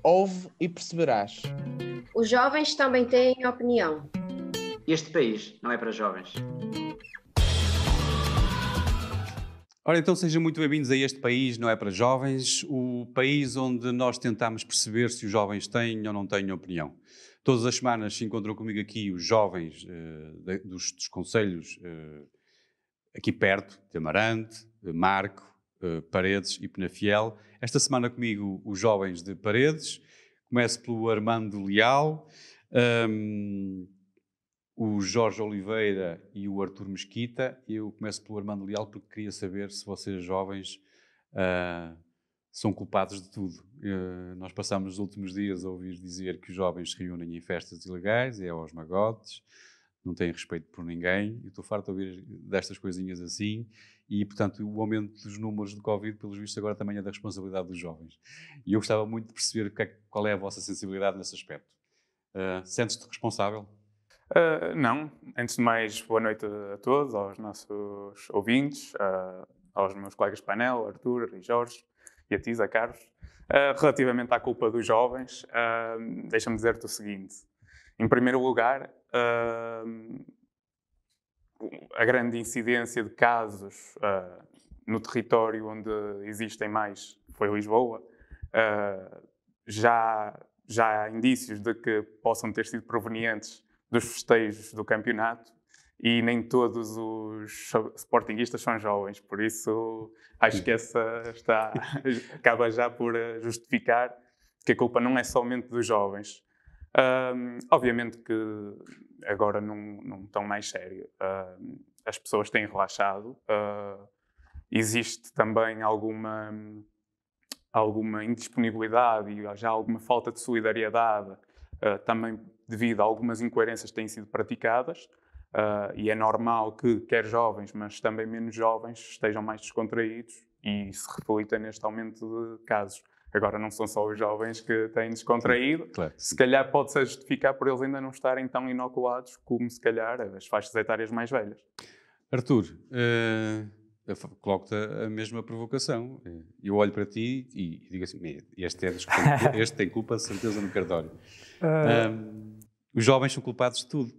Ouve e perceberás. Os jovens também têm opinião. Este país não é para jovens. Ora, então sejam muito bem-vindos a Este País Não É Para Jovens, o país onde nós tentamos perceber se os jovens têm ou não têm opinião. Todas as semanas se encontram comigo aqui os jovens dos concelhos aqui perto, de Amarante, Marco, Paredes e Penafiel. Esta semana comigo os jovens de Paredes. Começo pelo Armando Leal, o Jorge Oliveira e o Artur Mesquita. Eu começo pelo Armando Leal porque queria saber se vocês jovens são culpados de tudo. Nós passamos os últimos dias a ouvir dizer que os jovens se reúnem em festas ilegais, é aos magotes, não têm respeito por ninguém. Eu estou farto de ouvir destas coisinhas assim e, portanto, o aumento dos números de Covid, pelos vistos, agora também é da responsabilidade dos jovens. E eu gostava muito de perceber qual é a vossa sensibilidade nesse aspecto. Sentes-te responsável? Não. Antes de mais, boa noite a todos, aos nossos ouvintes, aos meus colegas de painel, Artur e Jorge, e a ti, Zé Carlos. Relativamente à culpa dos jovens, deixa-me dizer-te o seguinte. Em primeiro lugar, a grande incidência de casos no território onde existem mais foi Lisboa. Já há indícios de que possam ter sido provenientes dos festejos do campeonato e nem todos os sportinguistas são jovens, por isso acho que essa acaba já por justificar que a culpa não é somente dos jovens. Obviamente que agora não estão mais sério. As pessoas têm relaxado. Existe também alguma indisponibilidade e já alguma falta de solidariedade, também devido a algumas incoerências que têm sido praticadas. E é normal que quer jovens, mas também menos jovens, estejam mais descontraídos e se reflitem neste aumento de casos. Agora não são só os jovens que têm descontraído. Claro. Se calhar pode-se justificar por eles ainda não estarem tão inoculados como se calhar as faixas etárias mais velhas. Artur, eu coloco-te a mesma provocação. Eu olho para ti e digo assim, este tem culpa de certeza no cartório. Os jovens são culpados de tudo.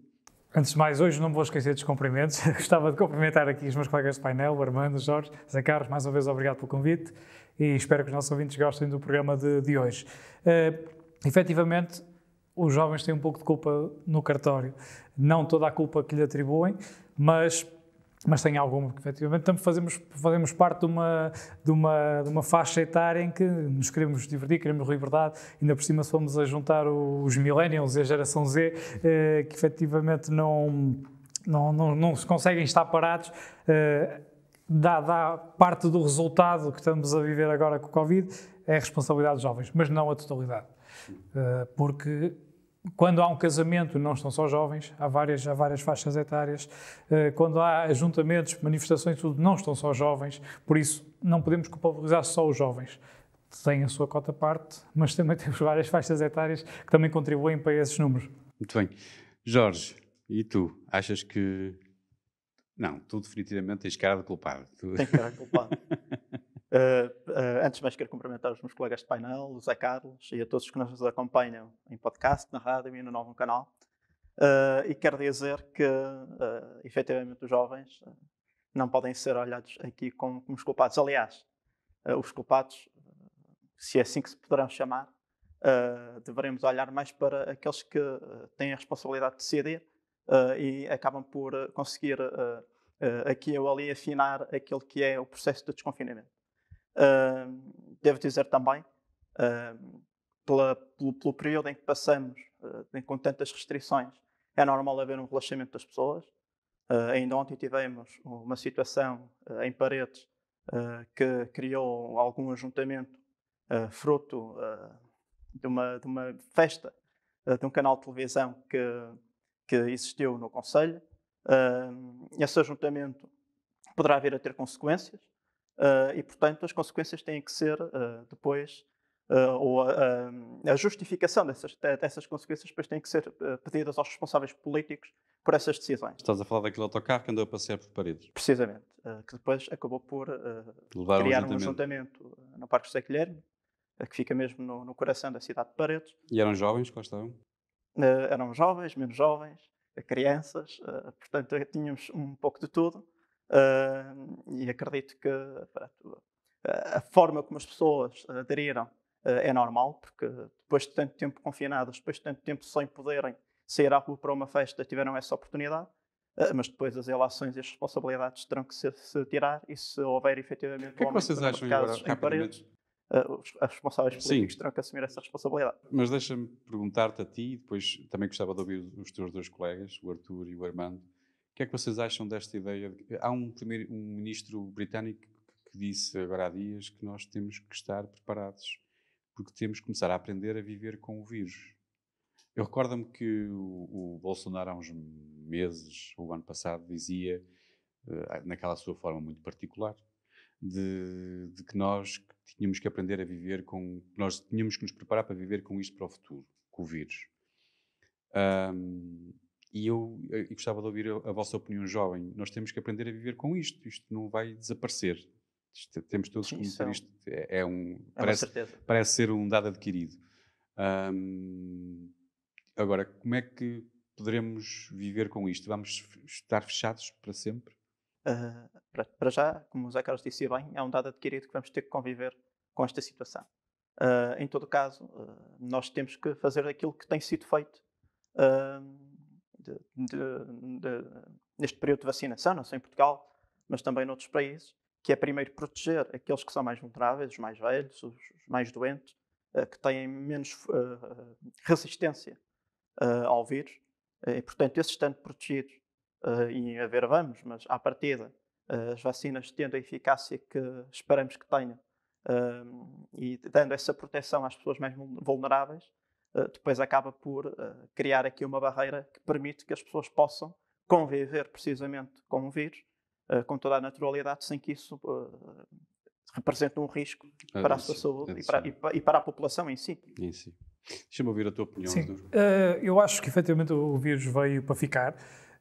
Antes de mais, hoje não me vou esquecer dos cumprimentos. Gostava de cumprimentar aqui os meus colegas de painel, o Armando, o Jorge, Zé Carlos, mais uma vez obrigado pelo convite e espero que os nossos ouvintes gostem do programa de hoje. Efetivamente, os jovens têm um pouco de culpa no cartório. Não toda a culpa que lhe atribuem, mas tem alguma, porque efetivamente fazemos parte de uma faixa etária em que nos queremos divertir, queremos liberdade, ainda por cima se formos a juntar os millennials e a geração Z, que efetivamente não se conseguem estar parados, dá parte do resultado que estamos a viver agora com o Covid, é a responsabilidade dos jovens, mas não a totalidade, porque quando há um casamento, não estão só jovens, há várias faixas etárias. Quando há ajuntamentos, manifestações, tudo, não estão só jovens. Por isso, não podemos culpabilizar só os jovens. Têm a sua cota à parte, mas também temos várias faixas etárias que também contribuem para esses números. Muito bem. Jorge, e tu? Achas que... Não, tu definitivamente tens cara de culpado. Tenho cara de culpado. Antes de mais, quero cumprimentar os meus colegas de painel, o Zé Carlos e a todos que nos acompanham em podcast, na rádio e no novo canal. E quero dizer que, efetivamente, os jovens não podem ser olhados aqui como os culpados. Aliás, os culpados, se é assim que se poderão chamar, deveremos olhar mais para aqueles que têm a responsabilidade de decidir e acabam por conseguir aqui ou ali afinar aquele que é o processo de desconfinamento. Devo dizer também, pelo período em que passamos, com tantas restrições, é normal haver um relaxamento das pessoas. Ainda ontem tivemos uma situação em Paredes que criou algum ajuntamento fruto de uma festa de um canal de televisão que existiu no concelho. Esse ajuntamento poderá vir a ter consequências. E, portanto, as consequências têm que ser depois, ou a justificação dessas consequências depois tem que ser pedidas aos responsáveis políticos por essas decisões. Estás a falar daquele autocarro que andou a passear por Paredes? Precisamente, que depois acabou por criar um ajuntamento no Parque José Guilherme, que fica mesmo no coração da cidade de Paredes. E eram jovens que lá estavam? Eram jovens, menos jovens, crianças, portanto tínhamos um pouco de tudo. E acredito que pronto, a forma como as pessoas aderiram é normal, porque depois de tanto tempo confinadas, depois de tanto tempo sem poderem sair à rua para uma festa, tiveram essa oportunidade. Mas depois as relações e as responsabilidades terão que se tirar, e se houver efetivamente O que é que vocês acham agora, casos em rapidamente? Paredes, os responsáveis políticos Sim. terão que assumir essa responsabilidade. Mas deixa-me perguntar-te a ti, e depois também gostava de ouvir os teus dois colegas, o Arthur e o Armando, o que é que vocês acham desta ideia? Há um ministro britânico que disse agora há dias que nós temos que estar preparados, porque temos que começar a aprender a viver com o vírus. Eu recordo-me que o Bolsonaro há uns meses, o ano passado, dizia, naquela sua forma muito particular, de que nós tínhamos que aprender a viver com... Nós tínhamos que nos preparar para viver com isto para o futuro, com o vírus. E eu gostava de ouvir a vossa opinião jovem. Nós temos que aprender a viver com isto. Isto não vai desaparecer. Temos todos que conhecer isto. Parece ser um dado adquirido. Agora, como é que poderemos viver com isto? Vamos estar fechados para sempre? Para já, como o Zé Carlos disse bem, é um dado adquirido que vamos ter que conviver com esta situação. Em todo caso, nós temos que fazer aquilo que tem sido feito neste período de vacinação, não só em Portugal, mas também noutros países, que é primeiro proteger aqueles que são mais vulneráveis, os mais velhos, os mais doentes, que têm menos resistência ao vírus, e portanto esses estando protegidos, e a ver vamos, mas à partida as vacinas tendo a eficácia que esperamos que tenham, e dando essa proteção às pessoas mais vulneráveis, depois acaba por criar aqui uma barreira que permite que as pessoas possam conviver precisamente com o vírus, com toda a naturalidade, sem que isso represente um risco para a sua saúde e para a população em si. Deixa-me ouvir a tua opinião. Sim, eu acho que efetivamente o vírus veio para ficar.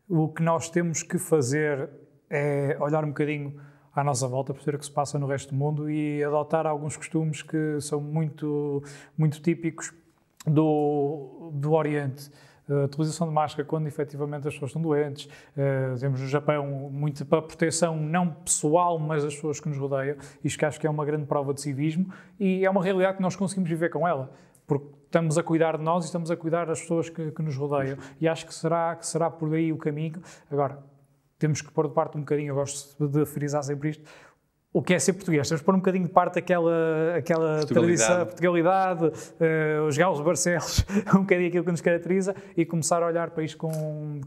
O que nós temos que fazer é olhar um bocadinho à nossa volta, perceber o que se passa no resto do mundo e adotar alguns costumes que são muito, muito típicos do Oriente. A utilização de máscara quando efetivamente as pessoas estão doentes. Temos no Japão muito para proteção não pessoal, mas das pessoas que nos rodeiam. Isto que acho que é uma grande prova de civismo e é uma realidade que nós conseguimos viver com ela, porque estamos a cuidar de nós e estamos a cuidar das pessoas que nos rodeiam. E acho que será por aí o caminho. Agora, temos que pôr de parte um bocadinho, eu gosto de frisar sempre isto, o que é ser português. Temos que pôr um bocadinho de parte aquela tradição, Portugalidade, os galos Barcelos, um bocadinho aquilo que nos caracteriza e começar a olhar para isto com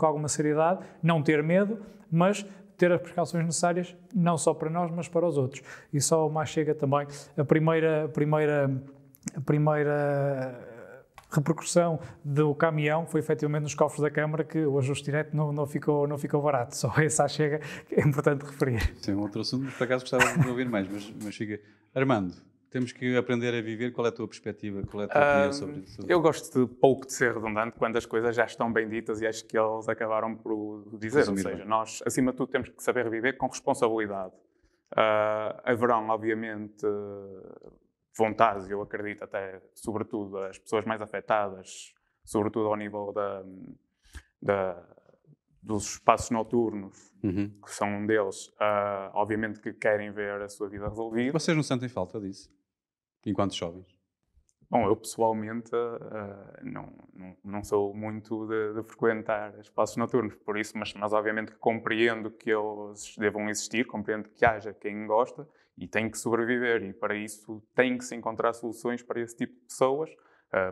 alguma seriedade, não ter medo, mas ter as precauções necessárias, não só para nós, mas para os outros. E só mais chega também a primeira repercussão do caminhão foi efetivamente nos cofres da Câmara, que o ajuste direto não ficou barato. Só essa chega, que é importante referir. Sim, outro assunto, por acaso gostava de ouvir mais, mas fica. Armando, temos que aprender a viver. Qual é a tua perspectiva? Qual é a tua opinião sobre isso? Eu gosto pouco de ser redundante quando as coisas já estão bem ditas e acho que eles acabaram por dizer. Resumir, ou seja, nós, acima de tudo, temos que saber viver com responsabilidade. Haverão, obviamente, vontades, eu acredito até, sobretudo, as pessoas mais afetadas, sobretudo ao nível dos espaços noturnos, que são um deles, obviamente que querem ver a sua vida resolvida. Vocês não sentem falta disso, enquanto jovens? Bom, eu pessoalmente não sou muito de frequentar espaços noturnos, por isso, mas obviamente que compreendo que eles devam existir, compreendo que haja quem gosta e tem que sobreviver, e para isso tem que se encontrar soluções para esse tipo de pessoas,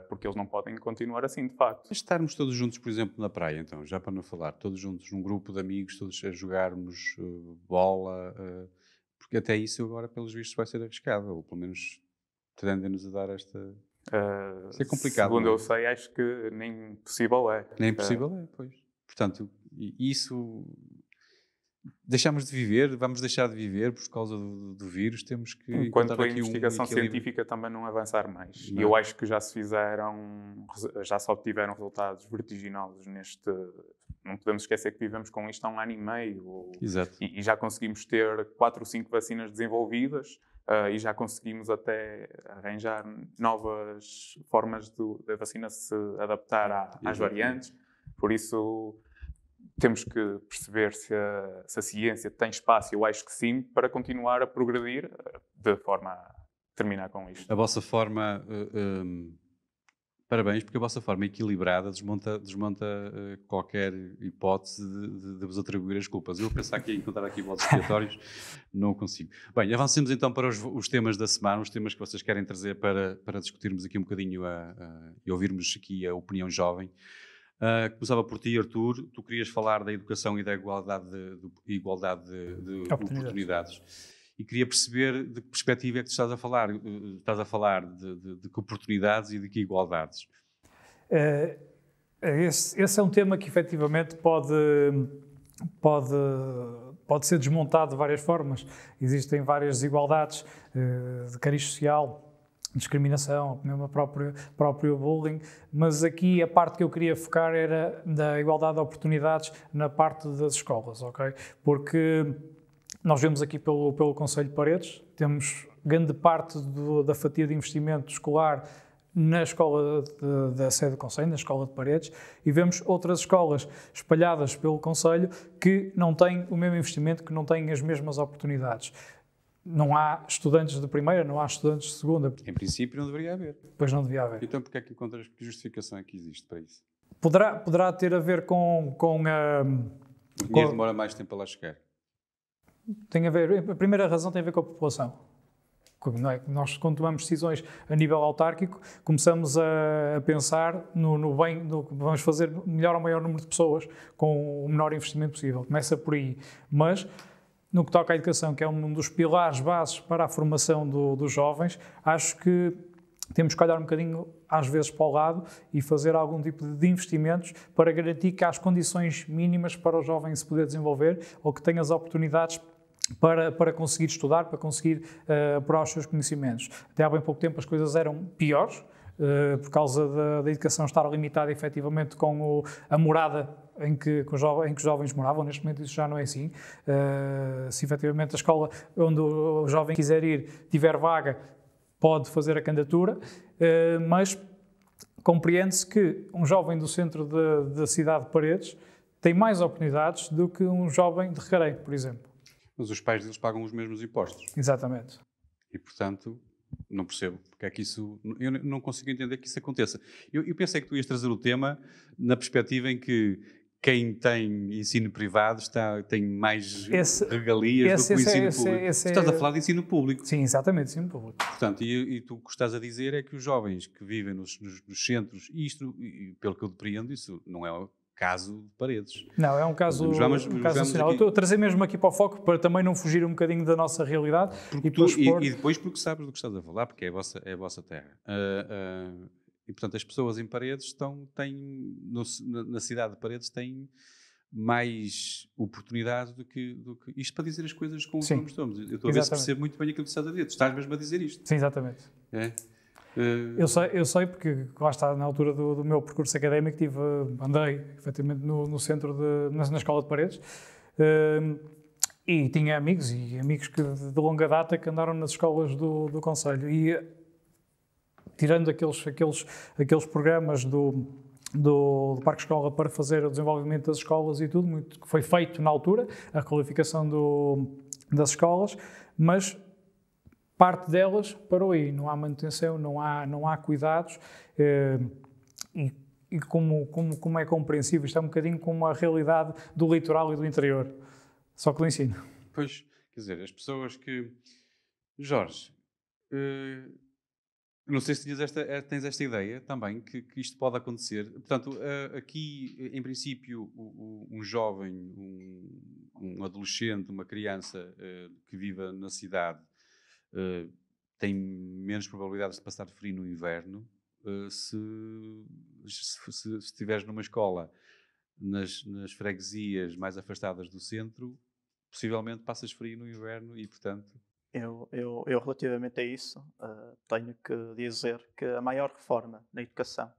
porque eles não podem continuar assim, de facto. Mas estarmos todos juntos, por exemplo, na praia, então, já para não falar, todos juntos, num grupo de amigos, todos a jogarmos bola, porque até isso agora, pelos vistos, vai ser arriscado, ou pelo menos tendem-nos a dar esta... Isso é complicado. Segundo eu sei, acho que nem possível é. Nem possível é, pois. Portanto, isso... Deixamos de viver, vamos deixar de viver por causa do vírus, temos que... Enquanto a investigação científica também não avançar mais. E eu acho que já se obtiveram resultados vertiginosos não podemos esquecer que vivemos com isto há 1 ano e meio. Exato. E já conseguimos ter 4 ou 5 vacinas desenvolvidas e já conseguimos até arranjar novas formas da vacina se adaptar às variantes. Por isso, temos que perceber se a ciência tem espaço, eu acho que sim, para continuar a progredir de forma a terminar com isto. A vossa forma, parabéns, porque a vossa forma equilibrada desmonta qualquer hipótese de vos atribuir as culpas. Eu pensar que ia encontrar aqui votos expiatórios, não consigo. Bem, avancemos então para os temas da semana, os temas que vocês querem trazer para discutirmos aqui um bocadinho e ouvirmos aqui a opinião jovem. Começava por ti, Artur. Tu querias falar da educação e da igualdade de oportunidades. E queria perceber de que perspectiva é que tu estás a falar. Estás a falar de que oportunidades e de que igualdades? Esse é um tema que efetivamente pode ser desmontado de várias formas. Existem várias desigualdades de cariz social, discriminação, mesmo próprio bullying, mas aqui a parte que eu queria focar era da igualdade de oportunidades na parte das escolas, ok? Porque nós vemos aqui pelo Conselho de Paredes, temos grande parte da fatia de investimento escolar na escola da sede do Conselho, na escola de Paredes, e vemos outras escolas espalhadas pelo Conselho que não têm o mesmo investimento, que não têm as mesmas oportunidades. Não há estudantes de primeira, não há estudantes de segunda. Em princípio não deveria haver. Pois não devia haver. Então porquê é que encontras, que justificação é que existe para isso? Poderá ter a ver com a... O dinheiro demora mais tempo a lá chegar. Tem a ver, a primeira razão tem a ver com a população. Não é? Nós, quando tomamos decisões a nível autárquico, começamos a pensar no bem, no que vamos fazer melhor ao maior número de pessoas com o menor investimento possível. Começa por aí. Mas, no que toca à educação, que é um dos pilares bases para a formação dos jovens, acho que temos que olhar um bocadinho, às vezes, para o lado e fazer algum tipo de investimentos para garantir que há as condições mínimas para o jovem se poder desenvolver ou que tenha as oportunidades para conseguir estudar, para conseguir apurar os seus conhecimentos. Até há bem pouco tempo as coisas eram piores, por causa da educação estar limitada efetivamente com a morada em que os jovens moravam. Neste momento isso já não é assim. Se efetivamente a escola onde o jovem quiser ir tiver vaga, pode fazer a candidatura, mas compreende-se que um jovem do centro da cidade de Paredes tem mais oportunidades do que um jovem de Regueiro, por exemplo. Mas os pais deles pagam os mesmos impostos. Exatamente. E, portanto, não percebo porque é que isso... Eu não consigo entender que isso aconteça. Eu pensei que tu ias trazer o tema na perspectiva em que quem tem ensino privado tem mais regalias do que o ensino público. Estás a falar de ensino público. Sim, exatamente, ensino público. Portanto, e tu o que estás a dizer é que os jovens que vivem nos centros, e pelo que eu depreendo, isso não é o caso de Paredes. Não, é um caso nacional. Eu estou a trazer mesmo aqui para o foco para também não fugir um bocadinho da nossa realidade. E depois porque sabes do que estás a falar, porque é a vossa terra. E, portanto, as pessoas em Paredes na cidade de Paredes têm mais oportunidade do que... Isto para dizer as coisas com os nomes todos. Eu estou a ver se percebo muito bem aquilo que estás a dizer. Tu estás mesmo a dizer isto. Sim, exatamente. É? Eu sei porque lá está, na altura do meu percurso académico andei efetivamente no centro na escola de Paredes e tinha amigos de longa data que andaram nas escolas do Conselho e tirando aqueles programas do Parque Escola para fazer o desenvolvimento das escolas e tudo, muito que foi feito na altura, a qualificação das escolas, mas parte delas parou aí, não há manutenção, não há cuidados e como é compreensível, isto é um bocadinho como a realidade do litoral e do interior, só que do ensino. Pois, quer dizer, as pessoas que... Jorge, não sei se tens esta ideia também, que isto pode acontecer. Portanto, aqui, em princípio, um jovem, um adolescente, uma criança que viva na cidade tem menos probabilidades de passar frio no inverno se estiveres numa escola nas freguesias mais afastadas do centro, possivelmente passas frio no inverno e, portanto... Eu relativamente a isso, tenho que dizer que a maior reforma na educação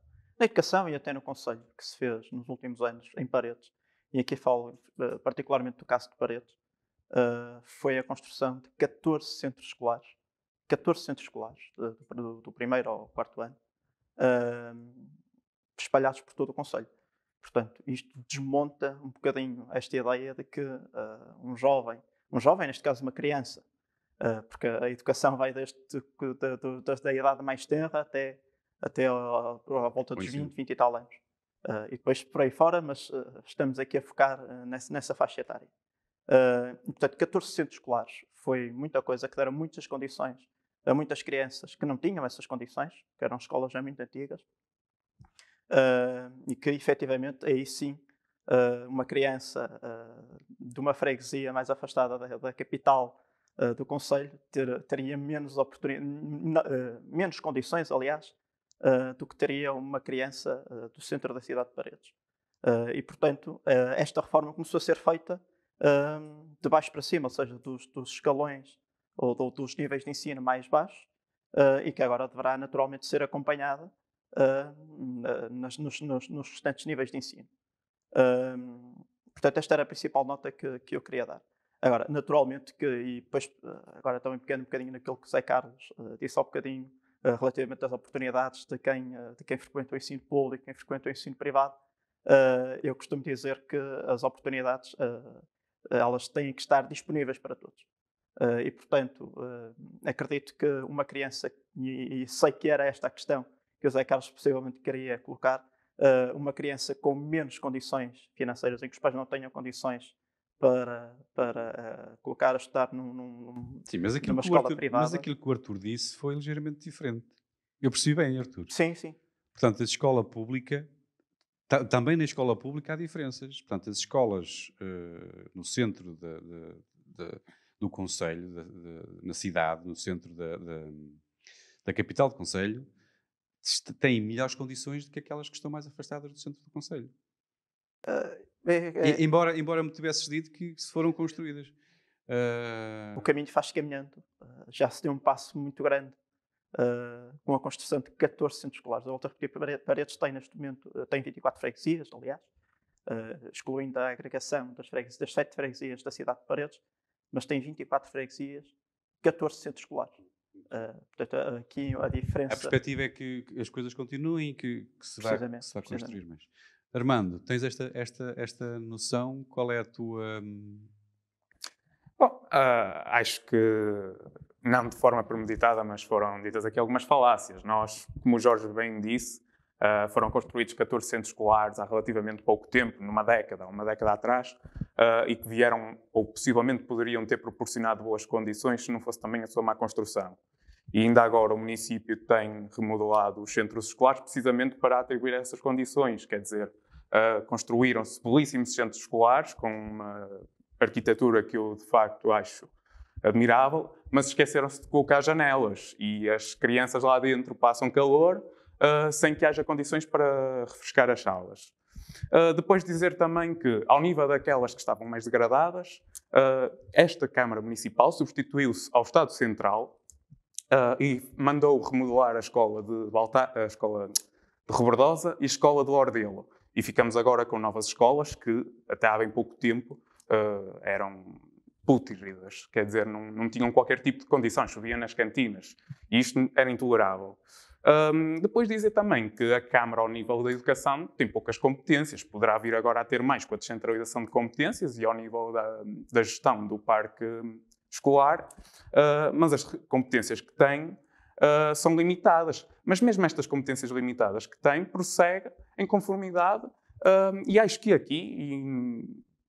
e até no Conselho que se fez nos últimos anos em Paredes, e aqui falo particularmente do caso de Paredes, foi a construção de 14 centros escolares, 14 centros escolares, do primeiro ao quarto ano, espalhados por todo o concelho. Portanto, isto desmonta um bocadinho esta ideia de que um jovem, neste caso uma criança, porque a educação vai desde a idade mais tenra até à volta dos 20, 20 e tal anos. E depois por aí fora, mas estamos aqui a focar nessa faixa etária. E, portanto, 14 centros escolares foi muita coisa, que deram muitas condições a muitas crianças que não tinham essas condições, que eram escolas já muito antigas, e que efetivamente aí sim uma criança de uma freguesia mais afastada da capital do concelho teria menos condições, aliás, do que teria uma criança do centro da cidade de Paredes. E portanto esta reforma começou a ser feita de baixo para cima, ou seja, dos escalões ou dos níveis de ensino mais baixos, e que agora deverá naturalmente ser acompanhada nos restantes níveis de ensino. Portanto, esta era a principal nota que eu queria dar. Agora, naturalmente, e depois agora também pegando um bocadinho naquilo que o Zé Carlos disse há um bocadinho relativamente às oportunidades de quem frequenta o ensino público, quem frequenta o ensino privado, eu costumo dizer que as oportunidades elas têm que estar disponíveis para todos. E, portanto, acredito que uma criança, e sei que era esta a questão que o Zé Carlos possivelmente queria colocar, uma criança com menos condições financeiras, em que os pais não tenham condições para colocar a estudar Sim, mas numa escola privada. Mas aquilo que o Arthur disse foi ligeiramente diferente. Eu percebi bem, Arthur. Sim, sim. Portanto, a escola pública, também na escola pública há diferenças. Portanto, as escolas no centro do concelho, na cidade, no centro da capital do concelho, têm melhores condições do que aquelas que estão mais afastadas do centro do concelho. Embora me tivesses dito que se foram construídas. O caminho faz caminhando. Já se deu um passo muito grande com a construção de 14 centros escolares. A volta porque Paredes tem neste momento, tem 24 freguesias, aliás, excluindo a agregação das 7 freguesias da cidade de Paredes, mas tem 24 freguesias, 14 centros escolares. Portanto, aqui a diferença... A perspectiva é que as coisas continuem e que se vai construir mais. Armando, tens esta noção? Qual é a tua... Bom, acho que não de forma premeditada, mas foram ditas aqui algumas falácias. Nós, como o Jorge bem disse, foram construídos 14 centros escolares há relativamente pouco tempo, uma década atrás, e que vieram, ou possivelmente poderiam ter proporcionado boas condições se não fosse também a sua má construção. E ainda agora o município tem remodelado os centros escolares precisamente para atribuir essas condições, quer dizer, construíram-se belíssimos centros escolares com uma arquitetura que eu de facto acho admirável, mas esqueceram-se de colocar janelas e as crianças lá dentro passam calor sem que haja condições para refrescar as salas. Depois dizer também que, ao nível daquelas que estavam mais degradadas, esta Câmara Municipal substituiu-se ao Estado Central e mandou remodelar a escola de Rebordosa e a escola de Ordelo. E ficamos agora com novas escolas que, até há bem pouco tempo, eram pútridas, quer dizer, não tinham qualquer tipo de condições, chovia nas cantinas. E isto era intolerável. Depois dizer também que a Câmara, ao nível da educação, tem poucas competências. Poderá vir agora a ter mais com a descentralização de competências e ao nível da gestão do parque escolar, mas as competências que tem são limitadas. Mas mesmo estas competências limitadas que tem, prossegue em conformidade, e acho que aqui,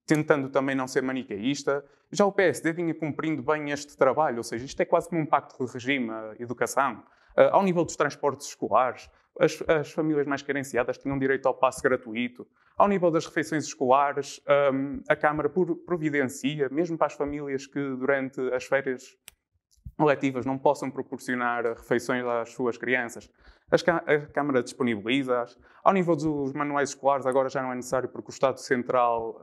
tentando também não ser maniqueísta, já o PSD vinha cumprindo bem este trabalho, ou seja, isto é quase como um pacto de regime, a educação. Ao nível dos transportes escolares, as famílias mais carenciadas tinham direito ao passe gratuito. Ao nível das refeições escolares, a Câmara providencia, mesmo para as famílias que durante as férias letivas não possam proporcionar refeições às suas crianças, a Câmara disponibiliza-as. Ao nível dos manuais escolares, agora já não é necessário porque o Estado Central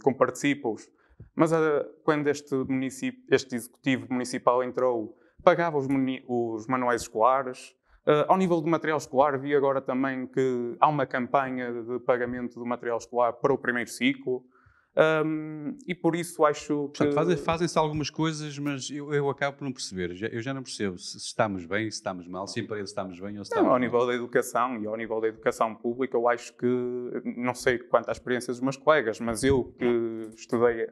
comparticipa-os, mas quando este Executivo Municipal entrou, pagava os manuais escolares. Ao nível do material escolar, vi agora também que há uma campanha de pagamento do material escolar para o primeiro ciclo. E por isso acho que... Portanto, fazem-se algumas coisas, mas eu acabo por não perceber. Eu já não percebo se estamos bem, se estamos mal, se em Paredes estamos bem ou se estamos Não, mal. ao nível da educação e ao nível da educação pública, eu acho que, não sei quanto à experiência dos meus colegas, mas eu que estudei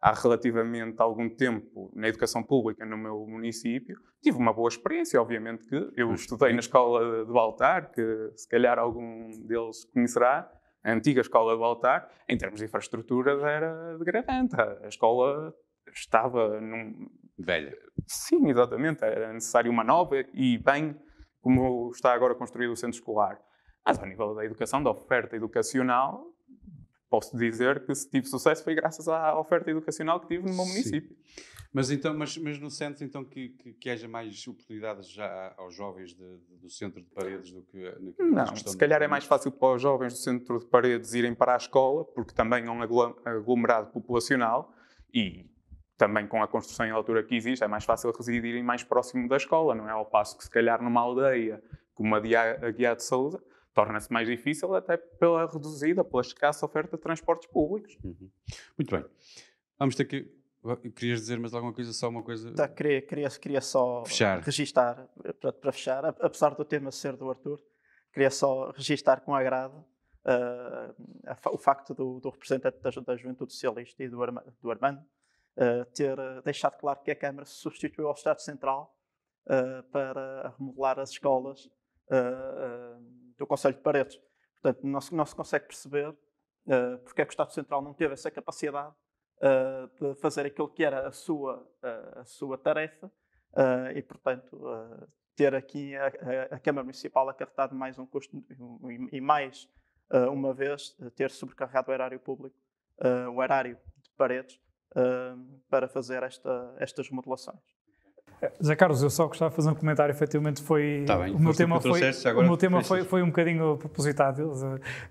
há relativamente algum tempo na educação pública no meu município, tive uma boa experiência. Obviamente que eu estudei na escola de Baltar, que se calhar algum deles conhecerá, a antiga escola de Baltar, em termos de infraestruturas era degradante. A escola estava num... Velha. Sim, exatamente. Era necessário uma nova e bem como está agora construído o centro escolar. Mas ao nível da educação, da oferta educacional, posso dizer que se tive sucesso foi graças à oferta educacional que tive no meu município. Mas no centro então que haja mais oportunidades já aos jovens do centro de Paredes do que Não, se calhar é mais fácil para os jovens do centro de Paredes irem para a escola, porque também é um aglomerado populacional e também com a construção e a altura que existe, é mais fácil residirem mais próximo da escola, não é? Ao passo que se calhar numa aldeia como a Guiar de Sousa, torna-se mais difícil até pela escassa oferta de transportes públicos. Muito bem. Vamos ter que... Querias dizer mais alguma coisa? Só uma coisa? Queria só Fechar. registar, para fechar, apesar do tema ser do Arthur, queria só registar com agrado o facto do representante da Juventude Socialista e do Armando ter deixado claro que a Câmara se substituiu ao Estado Central para remodelar as escolas do Concelho de Paredes. Portanto, não se consegue perceber porque é que o Estado Central não teve essa capacidade de fazer aquilo que era a sua tarefa e, portanto, ter aqui a Câmara Municipal acarretado mais um custo e mais uma vez ter sobrecarregado o erário público, o erário de Paredes, para fazer estas remodelações. Zé Carlos, eu só gostava de fazer um comentário, efetivamente foi... Tá bem, o meu tema agora foi um bocadinho propositado,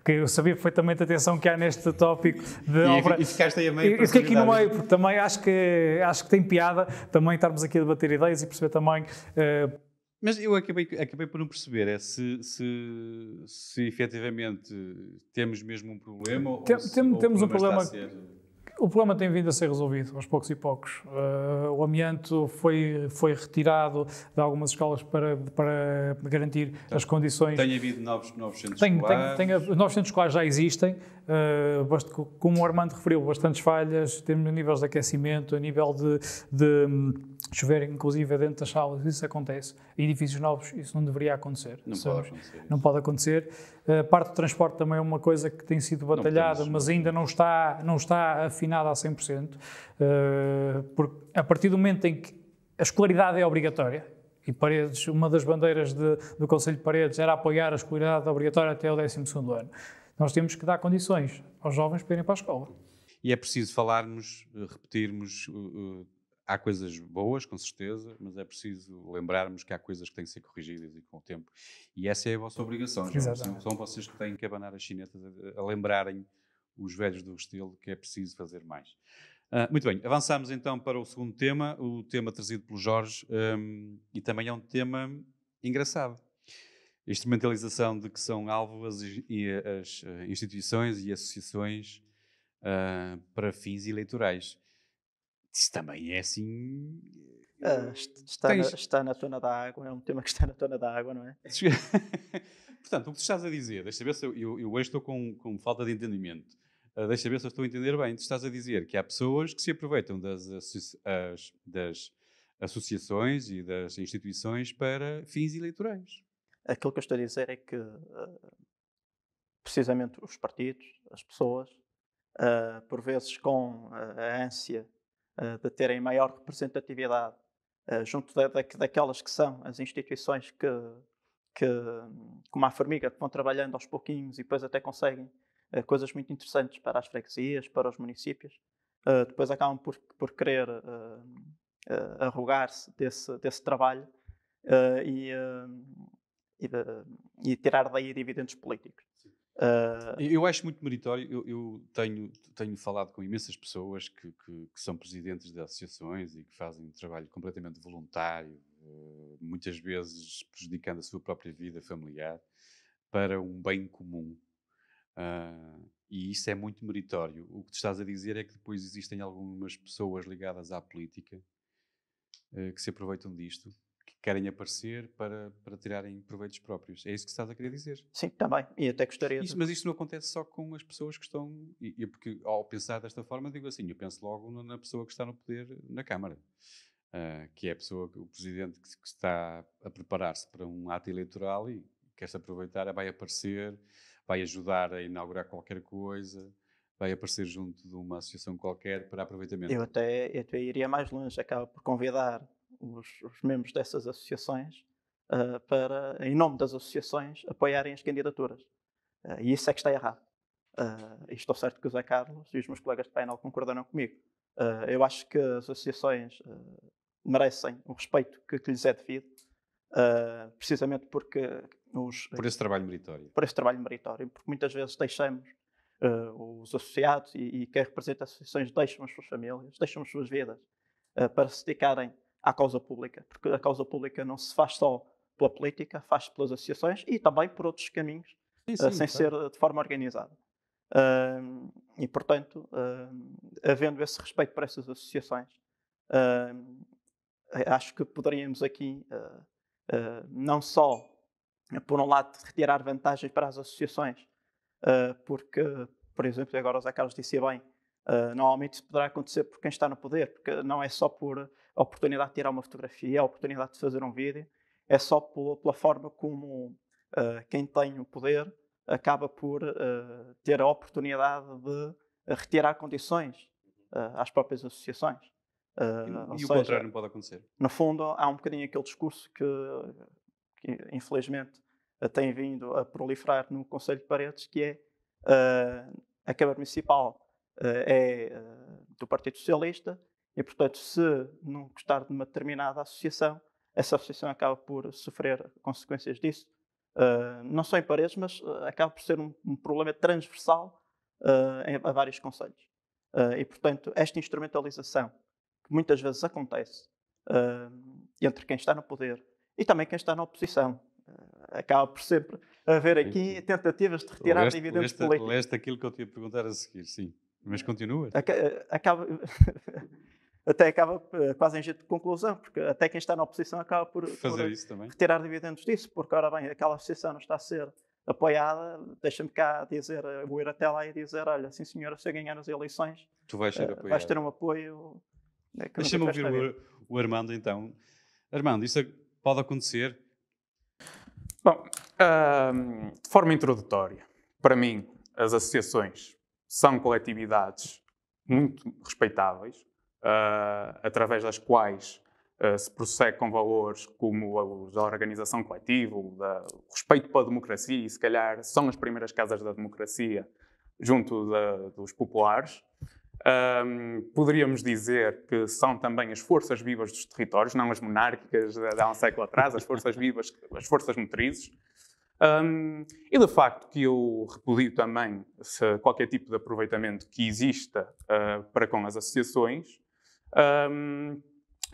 que eu sabia perfeitamente a atenção que há neste tópico de obra. E ficaste aí a meio. E fiquei aqui no meio, porque também acho que tem piada também estarmos aqui a debater ideias e perceber também... Mas eu acabei por não perceber se efetivamente temos mesmo um problema temos um problema. Ser... O problema tem vindo a ser resolvido aos poucos e poucos. O amianto foi retirado de algumas escolas para garantir as condições. Tem havido novos centros escolares? Os novos centros escolares já existem. Como o Armando referiu, bastantes falhas, temos níveis de aquecimento, a nível de chover, inclusive dentro das salas, isso acontece. Edifícios novos, isso não deveria acontecer. Não pode acontecer. A parte do transporte também é uma coisa que tem sido batalhada, mas ainda não está afinada a 100%. Porque a partir do momento em que a escolaridade é obrigatória, e Paredes, uma das bandeiras do Concelho de Paredes era apoiar a escolaridade obrigatória até o 12º ano. Nós temos que dar condições aos jovens para irem para a escola. E é preciso falarmos, repetirmos, há coisas boas, com certeza, mas é preciso lembrarmos que há coisas que têm que ser corrigidas e com o tempo. E essa é a vossa obrigação. São vocês que têm que abanar as chinetas a lembrarem os velhos do Restelo que é preciso fazer mais. Muito bem, avançamos então para o segundo tema, o tema trazido pelo Jorge, e também é um tema engraçado. A instrumentalização de que são alvo as instituições e associações para fins eleitorais. Isso também é assim... Está na tona da água, é um tema que está na tona da água, não é? Portanto, o que tu estás a dizer, deixa eu ver se eu hoje estou com falta de entendimento. Deixa eu ver se eu estou a entender bem. Tu estás a dizer que há pessoas que se aproveitam das associações e das instituições para fins eleitorais. Aquilo que eu estou a dizer é que, precisamente, os partidos, as pessoas, por vezes com a ânsia de terem maior representatividade junto daquelas que são as instituições que, como a formiga, que vão trabalhando aos pouquinhos e depois até conseguem coisas muito interessantes para as freguesias, para os municípios, depois acabam por querer arrogar-se desse trabalho e tirar daí dividendos políticos. Eu acho muito meritório. Eu tenho falado com imensas pessoas que são presidentes de associações e que fazem um trabalho completamente voluntário, muitas vezes prejudicando a sua própria vida familiar, para um bem comum. E isso é muito meritório. O que tu estás a dizer é que depois existem algumas pessoas ligadas à política que se aproveitam disto, que querem aparecer para tirarem proveitos próprios. É isso que estás a querer dizer. Sim, também. E até gostaria de... Mas isto não acontece só com as pessoas que estão... Porque ao pensar desta forma, digo assim, eu penso logo na pessoa que está no poder na Câmara, que é a pessoa, o presidente que está a preparar-se para um ato eleitoral e quer-se aproveitar, vai aparecer, vai ajudar a inaugurar qualquer coisa, vai aparecer junto de uma associação qualquer para aproveitamento. Eu até iria mais longe, acaba por convidar os membros dessas associações para, em nome das associações, apoiarem as candidaturas. E isso é que está errado. E estou certo que o Zé Carlos e os meus colegas de painel concordaram comigo. Eu acho que as associações merecem o respeito que lhes é devido, precisamente porque por esse trabalho meritório. Por esse trabalho meritório, porque muitas vezes deixamos os associados e quem representa as associações deixam as suas famílias, deixam as suas vidas para se dedicarem à causa pública, porque a causa pública não se faz só pela política, faz-se pelas associações e também por outros caminhos, sem ser de forma organizada. E, portanto, havendo esse respeito por essas associações, acho que poderíamos aqui não só, por um lado, retirar vantagens para as associações, porque, por exemplo, agora o Zé Carlos disse bem, normalmente isso poderá acontecer por quem está no poder, porque não é só por a oportunidade de tirar uma fotografia, a oportunidade de fazer um vídeo, é só pela forma como quem tem o poder acaba por ter a oportunidade de retirar condições às próprias associações. E o contrário não pode acontecer. No fundo, há um bocadinho aquele discurso que infelizmente, tem vindo a proliferar no Conselho de Paredes, que é a Câmara Municipal é do Partido Socialista e, portanto, se não gostar de uma determinada associação, essa associação acaba por sofrer consequências disso. Não só em Paredes, mas acaba por ser um problema transversal a vários concelhos. E, portanto, esta instrumentalização que muitas vezes acontece entre quem está no poder e também quem está na oposição, acaba por sempre haver aqui tentativas de retirar dividendos políticos. Leste aquilo que eu te ia perguntar a seguir, sim. Mas continua. Até acaba quase em jeito de conclusão, porque até quem está na oposição acaba por isso também. retirar dividendos disso, porque, ora bem, aquela associação não está a ser apoiada, deixa-me cá dizer, vou ir até lá e dizer, olha, sim senhora, se eu ganhar as eleições, tu vais ser apoiado. Vais ter um apoio. Deixa-me ouvir o Armando, então. Armando, isso pode acontecer? Bom, de forma introdutória, para mim, as associações são coletividades muito respeitáveis, através das quais se prossegue com valores como a organização coletiva, o respeito pela democracia, e se calhar são as primeiras casas da democracia junto dos populares. Poderíamos dizer que são também as forças vivas dos territórios, não as monárquicas de há um século atrás, as forças vivas, as forças motrizes. E de facto que eu repudio também qualquer tipo de aproveitamento que exista para com as associações,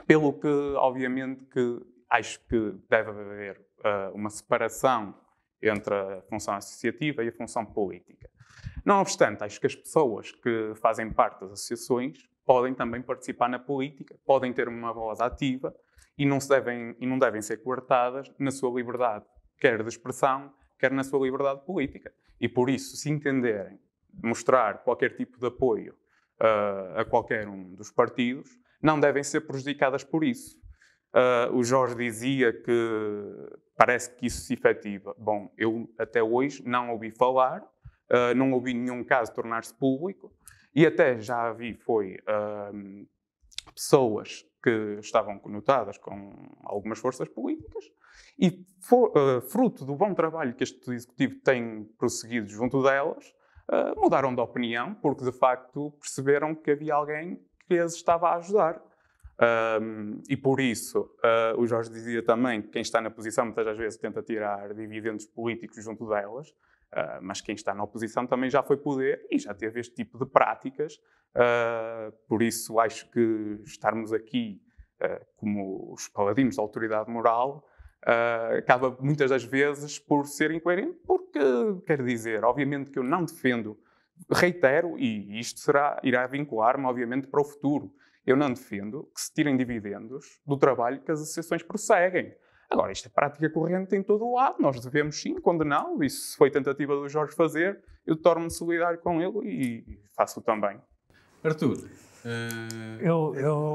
pelo que obviamente que acho que deve haver uma separação entre a função associativa e a função política. Não obstante, acho que as pessoas que fazem parte das associações podem também participar na política, podem ter uma voz ativa e não devem ser coartadas na sua liberdade, quer de expressão, quer na sua liberdade política. E por isso, se entenderem mostrar qualquer tipo de apoio a qualquer um dos partidos, não devem ser prejudicadas por isso. O Jorge dizia que parece que isso se efetiva. Bom, eu até hoje não ouvi falar, não ouvi nenhum caso tornar-se público e até já vi pessoas que estavam conotadas com algumas forças políticas e, fruto do bom trabalho que este Executivo tem prosseguido junto delas, mudaram de opinião porque, de facto, perceberam que havia alguém que as estava a ajudar. E por isso, o Jorge dizia também que quem está na posição muitas das vezes tenta tirar dividendos políticos junto delas, mas quem está na oposição também já foi poder e já teve este tipo de práticas. Por isso, acho que estarmos aqui como os paladinos da autoridade moral acaba muitas das vezes por ser incoerente, porque, quer dizer, obviamente que eu não defendo, reitero, e isto irá vincular-me, obviamente, para o futuro. Eu não defendo que se tirem dividendos do trabalho que as associações prosseguem. Agora, isto é prática corrente em todo o lado, nós devemos sim condená-lo, e se foi tentativa do Jorge fazer, eu torno-me solidário com ele e faço também. Artur,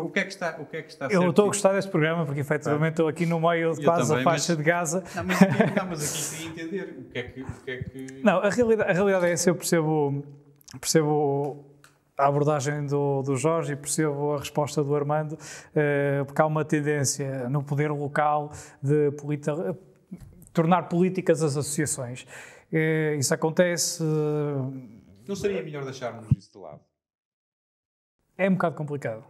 o que é que está certo? Eu estou a gostar deste programa porque efetivamente estou aqui no meio de quase também, a faixa de Gaza. Não, mas aqui queria entender o que é que... Não, a realidade é essa, eu percebo a abordagem do Jorge e percebo a resposta do Armando, porque há uma tendência no poder local de tornar políticas as associações. Isso acontece... Não seria melhor deixarmos isso de lado? É um bocado complicado.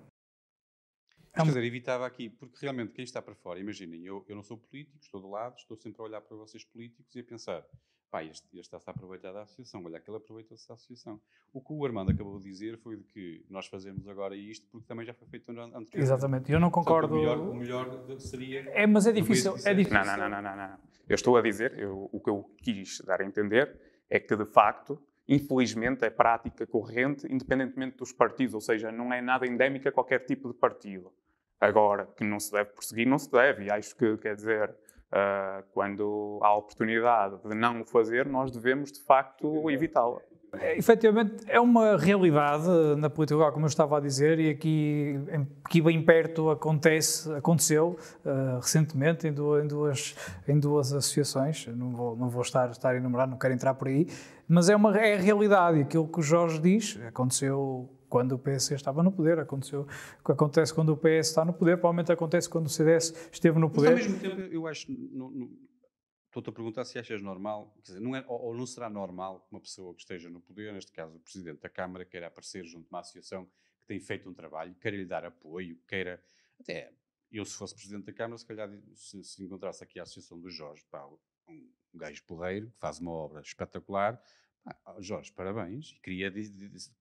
Quer dizer, evitava aqui, porque realmente quem está para fora, imaginem, eu não sou político, estou do lado, estou sempre a olhar para vocês políticos e a pensar, pá, este está-se a aproveitar da associação, olha, aquele aproveitou-se da associação. O que o Armando acabou de dizer foi de que nós fazemos agora isto porque também já foi feito anteriormente. Exatamente, eu não concordo. O melhor seria... Mas é difícil. Não. Eu estou a dizer, o que eu quis dar a entender é que, de facto, infelizmente, é prática corrente, independentemente dos partidos, ou seja, não é nada endémico a qualquer tipo de partido. Agora, que não se deve perseguir, não se deve, e acho que, quer dizer, quando há oportunidade de não o fazer, nós devemos, de facto, evitá-la. Efetivamente, é uma realidade na política local, como eu estava a dizer, e aqui bem perto aconteceu recentemente em duas associações. Não vou estar a enumerar, não quero entrar por aí, mas é a realidade. Aquilo que o Jorge diz aconteceu quando o PS estava no poder, acontece quando o PS está no poder, provavelmente acontece quando o CDS esteve no poder. Mas, ao mesmo tempo, eu acho... Estou-te a perguntar se achas normal, quer dizer, não é, ou não será normal que uma pessoa que esteja no poder, neste caso o Presidente da Câmara, queira aparecer junto de uma associação que tem feito um trabalho, queira lhe dar apoio, queira... Até eu, se fosse Presidente da Câmara, se calhar, se encontrasse aqui a Associação do Jorge, pá, um gajo porreiro, que faz uma obra espetacular, pá, Jorge, parabéns, e queria que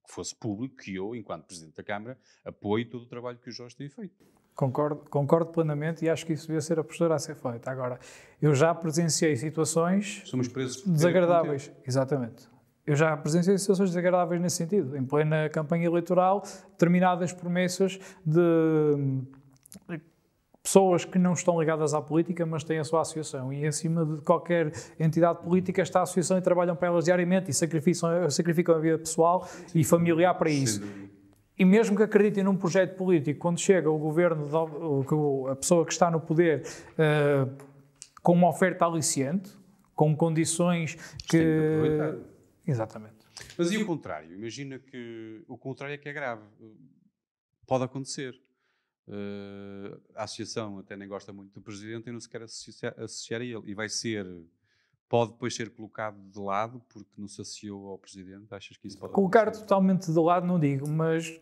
fosse público que eu, enquanto Presidente da Câmara, apoio todo o trabalho que o Jorge tem feito. Concordo plenamente e acho que isso devia ser a postura a ser feita. Agora, eu já presenciei situações desagradáveis. Exatamente. Eu já presenciei situações desagradáveis nesse sentido. Em plena campanha eleitoral, determinadas promessas de pessoas que não estão ligadas à política, mas têm a sua associação. E acima de qualquer entidade política está a associação e trabalham para elas diariamente e sacrificam a vida pessoal e familiar para isso. E mesmo que acreditem num projeto político, quando chega o governo, a pessoa que está no poder, com uma oferta aliciente, com condições que... Exatamente. Mas e o contrário? Imagina que o contrário é que é grave. Pode acontecer. A associação até nem gosta muito do Presidente e não se quer associar a ele. E pode depois ser colocado de lado porque não se associou ao Presidente? Achas que isso pode colocar acontecer? Totalmente de lado não digo, mas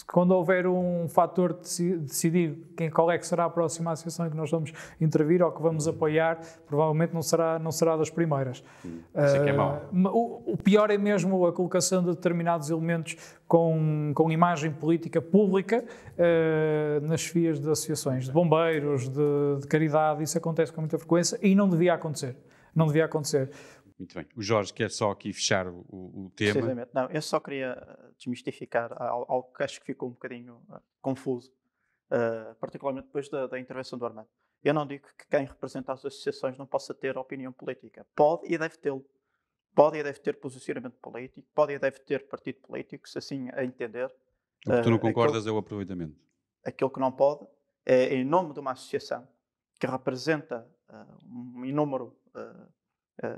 quando houver um fator de decidir qual é que será a próxima associação em que nós vamos intervir ou que vamos apoiar, provavelmente não será das primeiras. Isso é que é mau. O pior é mesmo a colocação de determinados elementos com imagem política pública nas chefias de associações, de bombeiros, de caridade. Isso acontece com muita frequência e não devia acontecer. Não devia acontecer. Muito bem. O Jorge quer só aqui fechar o tema. Precisamente. Não, eu só queria desmistificar algo que acho que ficou um bocadinho confuso, particularmente depois da intervenção do Armando. Eu não digo que quem representa as associações não possa ter opinião política. Pode e deve tê-lo. Pode e deve ter posicionamento político, pode e deve ter partido político, se assim a entender. O que tu não concordas é o aproveitamento. Aquilo que não pode é, em nome de uma associação que representa um inúmero...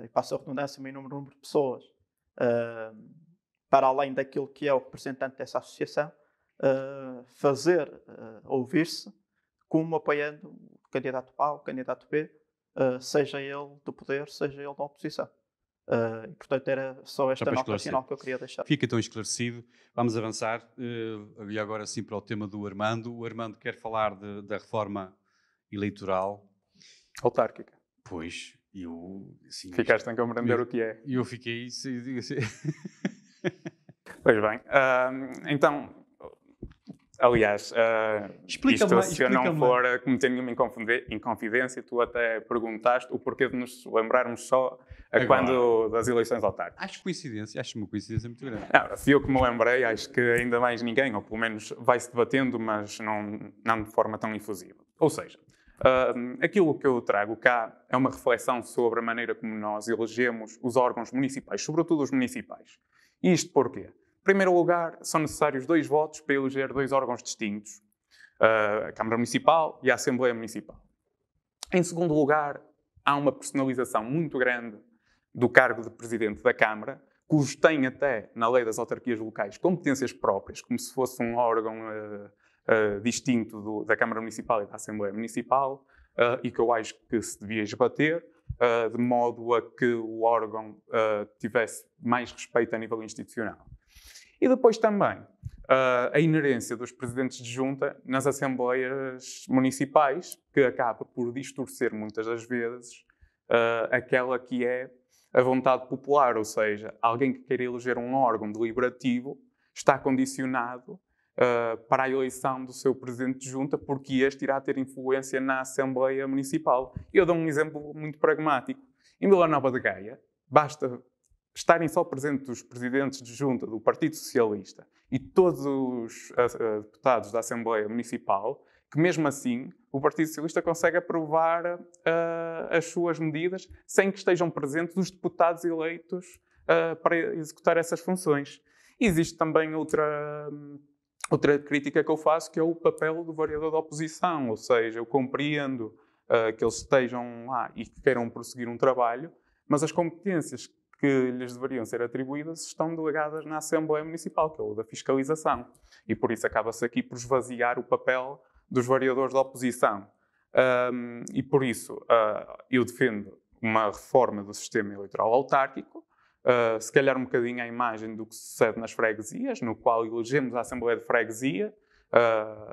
e passo a redundância, um número de pessoas para além daquilo que é o representante dessa associação, fazer ouvir-se como apoiando o candidato A ou o candidato B, seja ele do poder, seja ele da oposição. E, portanto, era só esta nota final que eu queria deixar. Fica então esclarecido. Vamos avançar. E agora sim para o tema do Armando. O Armando quer falar da reforma eleitoral. Autárquica. Pois... Assim, ficaste a compreender o que é. E eu fiquei... Pois bem. Então, Aliás, Explica-me isto, lá, se eu não explica-me for a cometer nenhuma inconfidência, tu até perguntaste o porquê de nos lembrarmos só a Agora. quando das eleições autárquicas. Acho uma coincidência muito grande. Não, fui eu que me lembrei, acho que ainda mais ninguém, ou pelo menos vai-se debatendo, mas não de forma tão infusiva. Ou seja, aquilo que eu trago cá é uma reflexão sobre a maneira como nós elegemos os órgãos municipais, sobretudo os municipais. E isto porquê? Em primeiro lugar, são necessários 2 votos para eleger 2 órgãos distintos, a Câmara Municipal e a Assembleia Municipal. Em segundo lugar, há uma personalização muito grande do cargo de Presidente da Câmara, cujos tem até, na lei das autarquias locais, competências próprias, como se fosse um órgão distinto da Câmara Municipal e da Assembleia Municipal, e que eu acho que se devia esbater, de modo a que o órgão tivesse mais respeito a nível institucional. E depois também a inerência dos presidentes de junta nas assembleias municipais, que acaba por distorcer muitas das vezes aquela que é a vontade popular, ou seja, alguém que queira eleger um órgão deliberativo está condicionado para a eleição do seu presidente de junta, porque este irá ter influência na Assembleia Municipal. Eu dou um exemplo muito pragmático. Em Vila Nova de Gaia, basta estarem só presentes os presidentes de junta do Partido Socialista e todos os deputados da Assembleia Municipal, que mesmo assim o Partido Socialista consegue aprovar as suas medidas sem que estejam presentes os deputados eleitos para executar essas funções. E existe também outra crítica que eu faço, que é o papel do vereador da oposição, ou seja, eu compreendo que eles estejam lá e que queiram prosseguir um trabalho, mas as competências que lhes deveriam ser atribuídas estão delegadas na Assembleia Municipal, que é o da fiscalização. E por isso acaba-se aqui por esvaziar o papel dos vereadores da oposição. E por isso eu defendo uma reforma do sistema eleitoral autárquico, se calhar um bocadinho à imagem do que sucede nas freguesias, no qual elegemos a Assembleia de Freguesia.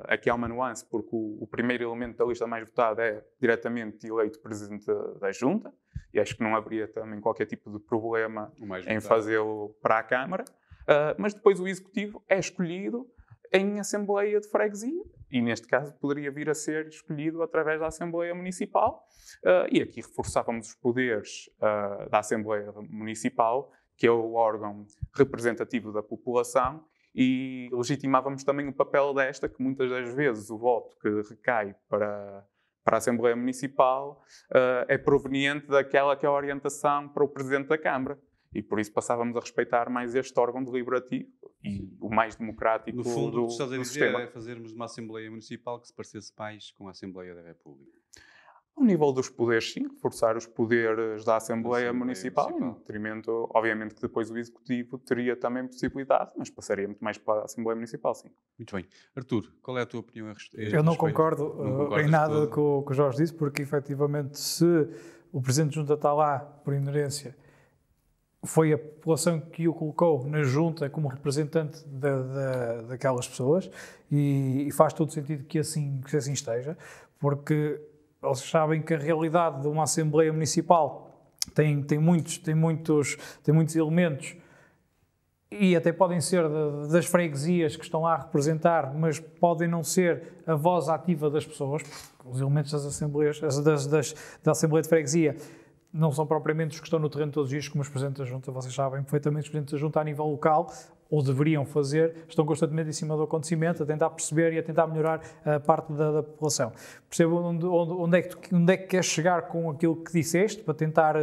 Aqui há uma nuance, porque o primeiro elemento da lista mais votada é diretamente eleito Presidente da Junta, e acho que não haveria também qualquer tipo de problema em fazê-lo para a Câmara. Mas depois o Executivo é escolhido em Assembleia de Freguesia, e neste caso poderia vir a ser escolhido através da Assembleia Municipal. E aqui reforçávamos os poderes da Assembleia Municipal, que é o órgão representativo da população, e legitimávamos também o papel desta, que muitas das vezes o voto que recai para a Assembleia Municipal é proveniente daquela que é a orientação para o Presidente da Câmara. E por isso passávamos a respeitar mais este órgão deliberativo e o mais democrático No fundo, o que estás a dizer sistema. é fazermos uma Assembleia Municipal que se parecesse mais com a Assembleia da República. Ao nível dos poderes, sim, reforçar os poderes da Assembleia Municipal, em detrimento, obviamente que depois o Executivo teria também possibilidade, mas passaria muito mais para a Assembleia Municipal, sim. Muito bem. Artur, qual é a tua opinião a respeito? Eu não concordo em nada com o que o Jorge disse, porque efetivamente se o Presidente de Junta está lá por inerência, foi a população que o colocou na Junta como representante daquelas pessoas, e faz todo sentido que assim esteja, porque eles sabem que a realidade de uma Assembleia Municipal tem muitos elementos, e até podem ser das freguesias que estão lá a representar, mas podem não ser a voz ativa das pessoas, porque os elementos das assembleias, da Assembleia de Freguesia não são propriamente os que estão no terreno todos os dias, como os Presidentes da Junta, vocês sabem perfeitamente, os Presidentes da Junta a nível local, ou deveriam fazer, estão constantemente em cima do acontecimento, a tentar perceber e a tentar melhorar a parte da população. Percebo onde é que queres chegar com aquilo que disseste, para tentar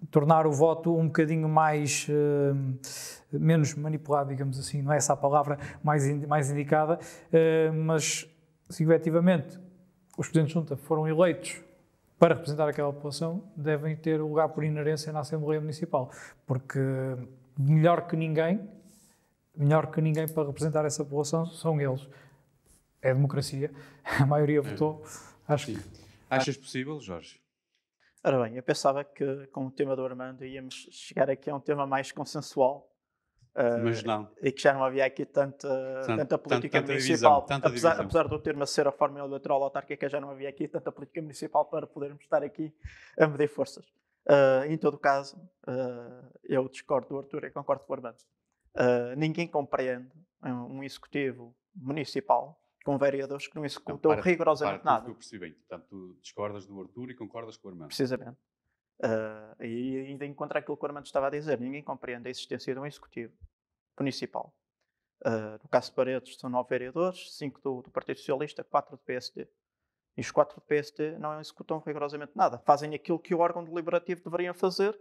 tornar o voto um bocadinho menos manipulado, digamos assim, não é essa a palavra mais indicada, mas se efetivamente os Presidentes de Junta foram eleitos para representar aquela população, devem ter lugar por inerência na Assembleia Municipal, porque melhor que ninguém para representar essa população são eles. É democracia, a maioria votou. Acho que... Achas possível, Jorge? Ora bem, eu pensava que com o tema do Armando íamos chegar aqui a um tema mais consensual. Mas não. E que já não havia aqui tanta política municipal. Divisão. Apesar do termo a ser a forma eleitoral autárquica, já não havia aqui tanta política municipal para podermos estar aqui a medir forças. Em todo caso, eu discordo do Artur e concordo com o Armando. Ninguém compreende um executivo municipal com vereadores que não executam rigorosamente nada. Que eu percebi bem. Portanto, tu discordas do Arthur e concordas com o Armando. Precisamente. E ainda encontra aquilo que o Armando estava a dizer. Ninguém compreende a existência de um executivo municipal. No caso de Paredes, são 9 vereadores, 5 do Partido Socialista, 4 do PSD. E os 4 do PSD não executam rigorosamente nada. Fazem aquilo que o órgão deliberativo deveria fazer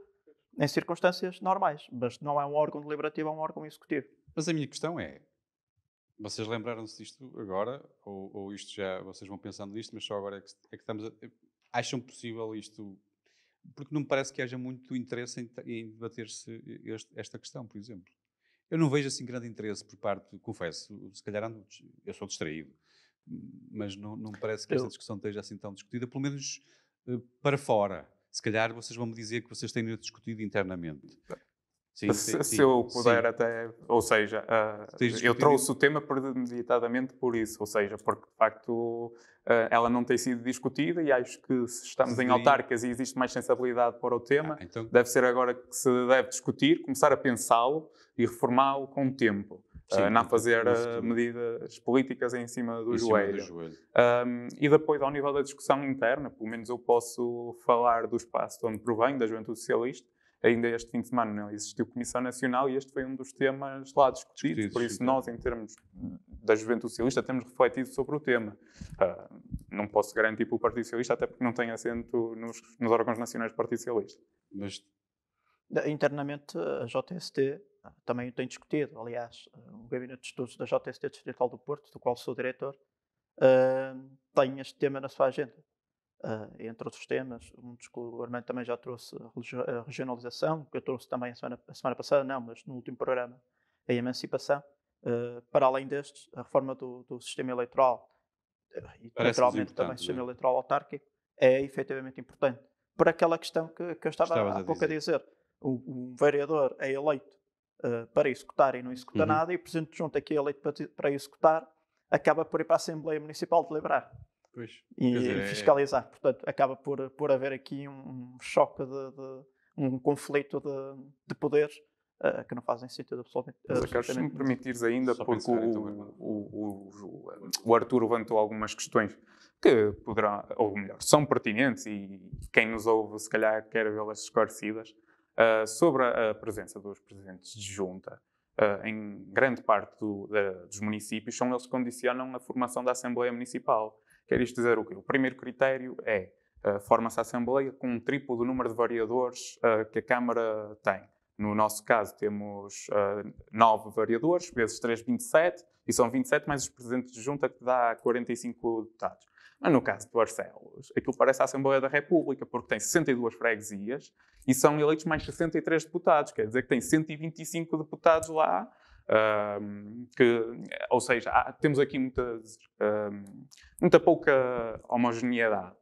em circunstâncias normais. Mas não é um órgão deliberativo, é um órgão executivo. Mas a minha questão é, vocês lembraram-se disto agora? Ou isto já, vocês vão pensando nisto, mas só agora é que estamos a... Acham possível isto? Porque não me parece que haja muito interesse em debater-se esta questão, por exemplo. Eu não vejo assim grande interesse por parte, confesso, se calhar eu sou distraído, mas não me parece que esta discussão esteja assim tão discutida, pelo menos para fora. Se calhar vocês vão me dizer que vocês têm discutido internamente. Sim, se eu puder até, ou seja, eu trouxe o tema premeditadamente por isso, ou seja, porque de facto ela não tem sido discutida e acho que se estamos em autárquicas e existe mais sensibilidade para o tema, então, deve ser agora que se deve discutir, começar a pensá-lo e reformá-lo com o tempo. Não fazer medidas políticas em cima do joelho. E depois, ao nível da discussão interna, pelo menos eu posso falar do espaço de onde provenho, da Juventude Socialista. Ainda este fim de semana não existiu Comissão Nacional e este foi um dos temas lá discutidos. Por isso, nós, em termos da Juventude Socialista, temos refletido sobre o tema. Não posso garantir pelo Partido Socialista, até porque não tem assento nos órgãos nacionais do Partido Socialista. Mas internamente, a JST também o tem discutido. Aliás, o Gabinete de Estudos da JST Distrital do Porto, do qual sou diretor, tem este tema na sua agenda. Entre outros temas, um dos que o Armando também já trouxe, a regionalização, que eu trouxe também a semana passada, não, mas no último programa, a emancipação. Para além destes, a reforma do sistema eleitoral e, naturalmente, também o sistema eleitoral autárquico é efetivamente importante. Por aquela questão que eu estava há pouco a dizer. O vereador é eleito para executar e não executa nada, e o Presidente de Junta, que é eleito para executar, acaba por ir para a Assembleia Municipal deliberar. Pois. E fiscalizar. Portanto, acaba por haver aqui um choque, um conflito de poderes que não fazem sentido absolutamente. Se me permitires ainda, porque o Arthur levantou algumas questões que poderão, ou melhor, são pertinentes e quem nos ouve se calhar quer vê-las esclarecidas, sobre a presença dos presidentes de junta. Em grande parte dos municípios são eles que condicionam a formação da Assembleia Municipal. Quer isto dizer o quê? O primeiro critério é forma-se a Assembleia com um triplo do número de vereadores que a Câmara tem. No nosso caso temos 9 vereadores, vezes 3, 27, e são 27 mais os presidentes de junta, que dá 45 deputados. Mas no caso de Barcelos, aquilo parece a Assembleia da República, porque tem 62 freguesias e são eleitos mais 63 deputados, quer dizer que tem 125 deputados lá, ou seja, temos aqui muita pouca homogeneidade.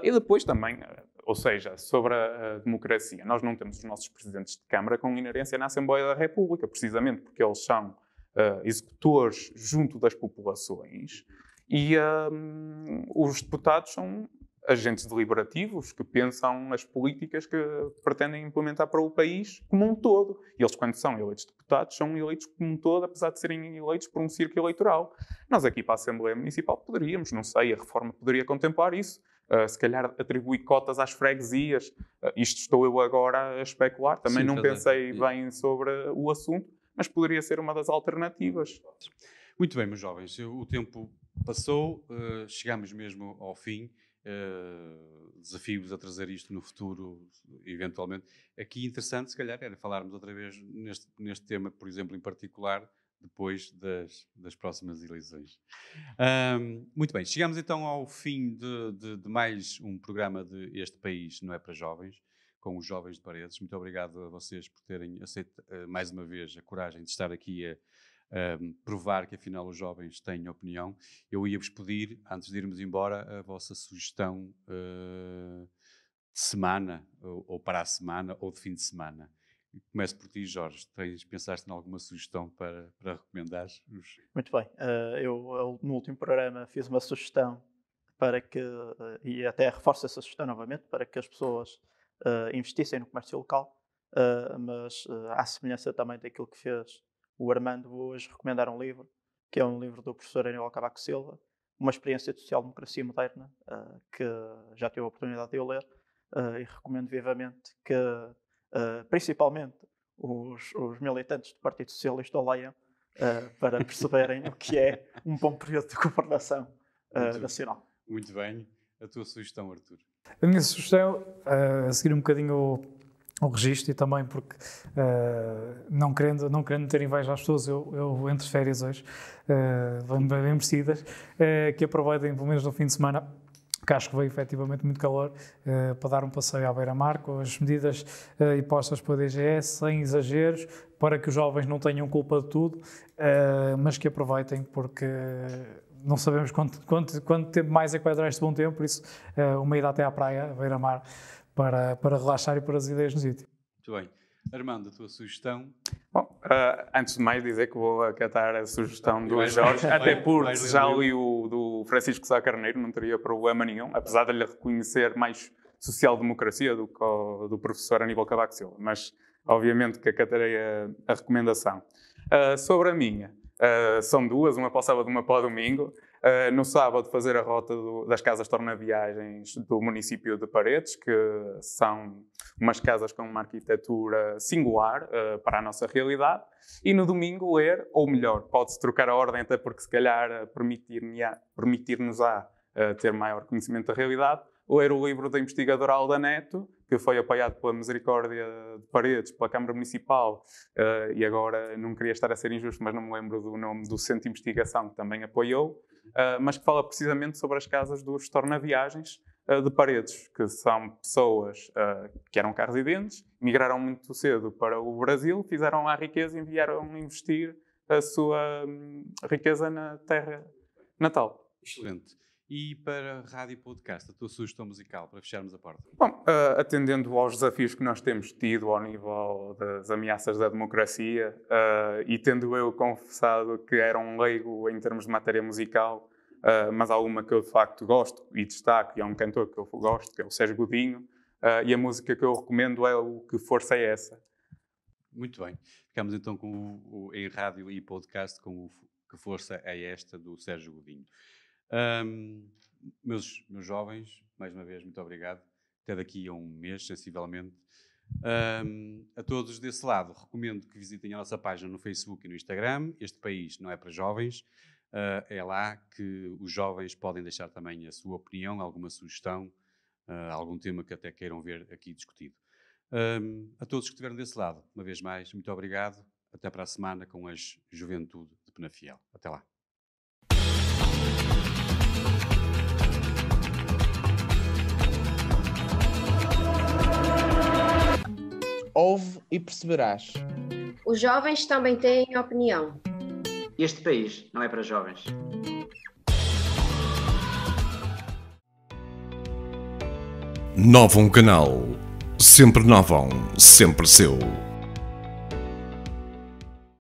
E depois também, ou seja, sobre a democracia, nós não temos os nossos presidentes de Câmara com inerência na Assembleia da República, precisamente porque eles são executores junto das populações e os deputados são agentes deliberativos que pensam as políticas que pretendem implementar para o país como um todo. E eles, quando são eleitos deputados, são eleitos como um todo, apesar de serem eleitos por um círculo eleitoral. Nós aqui para a Assembleia Municipal poderíamos, não sei, a reforma poderia contemplar isso. Se calhar atribuir cotas às freguesias. Isto estou eu agora a especular. Também não pensei bem sobre o assunto, mas poderia ser uma das alternativas. Muito bem, meus jovens. O tempo passou, chegamos mesmo ao fim. Desafio-vos a trazer isto no futuro, eventualmente. Aqui interessante, se calhar, era falarmos outra vez neste tema, por exemplo, em particular, depois das próximas eleições. Muito bem, chegamos então ao fim de mais um programa de Este País Não é para Jovens, com os Jovens de Paredes. Muito obrigado a vocês por terem aceito mais uma vez a coragem de estar aqui a provar que afinal os jovens têm opinião. Eu ia-vos pedir, antes de irmos embora, a vossa sugestão de semana, ou para a semana, ou de fim de semana. Começo por ti, Jorge. Pensaste em alguma sugestão para recomendar? Muito bem. Eu, no último programa, fiz uma sugestão para que, e até reforço essa sugestão novamente, para que as pessoas investissem no comércio local, mas à semelhança também daquilo que fez o Armando hoje recomendar um livro, que é um livro do professor Aníbal Cavaco Silva, Uma Experiência de Social-Democracia Moderna, que já tive a oportunidade de eu ler, e recomendo vivamente que, principalmente, os militantes do Partido Socialista o leiam, para perceberem o que é um bom período de governação nacional. Muito bem. A tua sugestão, Artur? A minha sugestão, a seguir um bocadinho o registro, e também porque, não querendo ter inveja às pessoas, eu entre férias hoje, bem merecidas, que aproveitem pelo menos no fim de semana, que acho que veio efetivamente muito calor, para dar um passeio à beira-mar, com as medidas impostas pela DGS, sem exageros, para que os jovens não tenham culpa de tudo, mas que aproveitem, porque não sabemos quanto tempo mais é que vai durar este bom tempo, por isso uma ida até à praia, à beira-mar, para relaxar e pôr as ideias no sítio. Muito bem. Armando, a tua sugestão? Bom, antes de mais dizer que vou acatar a sugestão do Jorge, até porque já li o do Francisco Sá Carneiro, não teria problema nenhum, apesar de lhe reconhecer mais social-democracia do que o do professor Aníbal Cavaco Silva, mas obviamente que acatarei a recomendação. Sobre a minha, são duas, uma para o sábado e uma para o domingo. No sábado fazer a rota das casas torna-viagens do município de Paredes, que são umas casas com uma arquitetura singular para a nossa realidade, e no domingo ler, ou melhor, pode-se trocar a ordem até porque se calhar permitir-nos-á ter maior conhecimento da realidade, ler o livro da investigadora Alda Neto, que foi apoiado pela Misericórdia de Paredes, pela Câmara Municipal, e agora não queria estar a ser injusto, mas não me lembro do nome do Centro de Investigação, que também apoiou, mas que fala precisamente sobre as casas dos torna-viagens de Paredes, que são pessoas que eram cá residentes, migraram muito cedo para o Brasil, fizeram lá riqueza e vieram investir a sua riqueza na terra natal. Excelente. E para rádio e podcast, a tua sugestão musical, para fecharmos a porta? Bom, atendendo aos desafios que nós temos tido ao nível das ameaças da democracia, e tendo eu confessado que era um leigo em termos de matéria musical, mas há uma que eu de facto gosto e destaco, e é um cantor que eu gosto, que é o Sérgio Godinho, e a música que eu recomendo é o Que Força é Essa? Muito bem. Ficamos então em rádio e podcast com o Que Força é Esta, do Sérgio Godinho. Meus jovens, mais uma vez, muito obrigado. Até daqui a um mês, sensivelmente. A todos desse lado, recomendo que visitem a nossa página no Facebook e no Instagram. Este país não é para jovens. É lá que os jovens podem deixar também a sua opinião, alguma sugestão, algum tema que até queiram ver aqui discutido. A todos que estiveram desse lado, uma vez mais, muito obrigado. Até para a semana com a Juventude de Penafiel. Até lá. Ouve e perceberás. Os jovens também têm opinião. Este país não é para jovens. Novum Canal. Sempre novão, sempre seu.